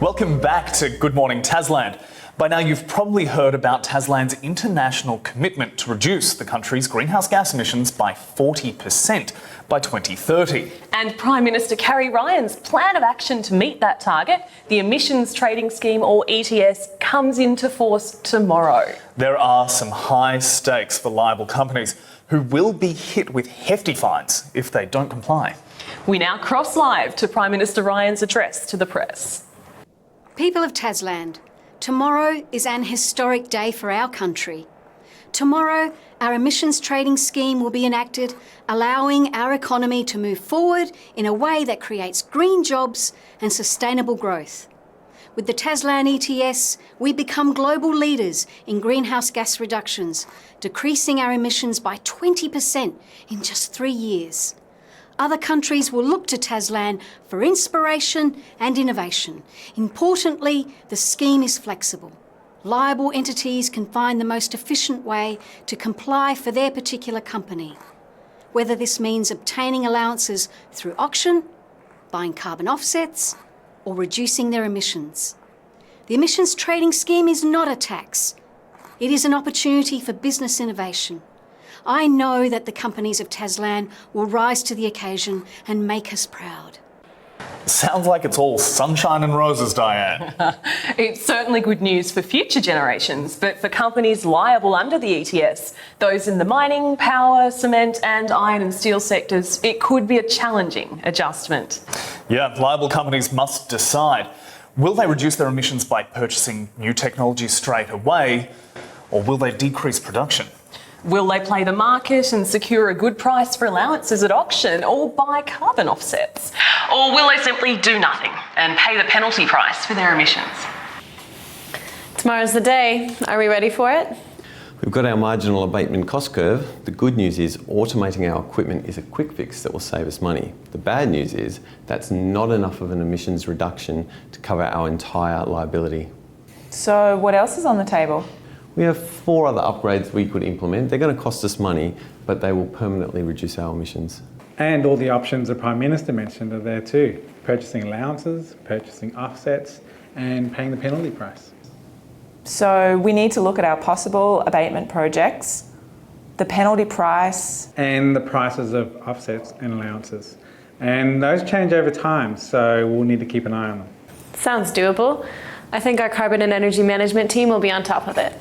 Welcome back to Good Morning Tasland. By now you've probably heard about Tasland's international commitment to reduce the country's greenhouse gas emissions by 40% by 2030. And Prime Minister Carrie Ryan's plan of action to meet that target, the Emissions Trading Scheme or ETS, comes into force tomorrow. There are some high stakes for liable companies who will be hit with hefty fines if they don't comply. We now cross live to Prime Minister Ryan's address to the press. People of Tasland, tomorrow is an historic day for our country. Tomorrow, our emissions trading scheme will be enacted, allowing our economy to move forward in a way that creates green jobs and sustainable growth. With the Tasland ETS, we become global leaders in greenhouse gas reductions, decreasing our emissions by 20% in just 3 years. Other countries will look to Tasland for inspiration and innovation. Importantly, the scheme is flexible. Liable entities can find the most efficient way to comply for their particular company, whether this means obtaining allowances through auction, buying carbon offsets, or reducing their emissions. The emissions trading scheme is not a tax. It is an opportunity for business innovation. I know that the companies of Tasland will rise to the occasion and make us proud. Sounds like it's all sunshine and roses, Diane. It's certainly good news for future generations, but for companies liable under the ETS, those in the mining, power, cement and iron and steel sectors, it could be a challenging adjustment. Yeah, liable companies must decide. Will they reduce their emissions by purchasing new technology straight away, or will they decrease production? Will they play the market and secure a good price for allowances at auction or buy carbon offsets? Or will they simply do nothing and pay the penalty price for their emissions? Tomorrow's the day. Are we ready for it? We've got our marginal abatement cost curve. The good news is automating our equipment is a quick fix that will save us money. The bad news is that's not enough of an emissions reduction to cover our entire liability. So what else is on the table? We have 4 other upgrades we could implement. They're going to cost us money, but they will permanently reduce our emissions. And all the options the Prime Minister mentioned are there too. Purchasing allowances, purchasing offsets, and paying the penalty price. So we need to look at our possible abatement projects, the penalty price. And the prices of offsets and allowances. And those change over time, so we'll need to keep an eye on them. Sounds doable. I think our carbon and energy management team will be on top of it.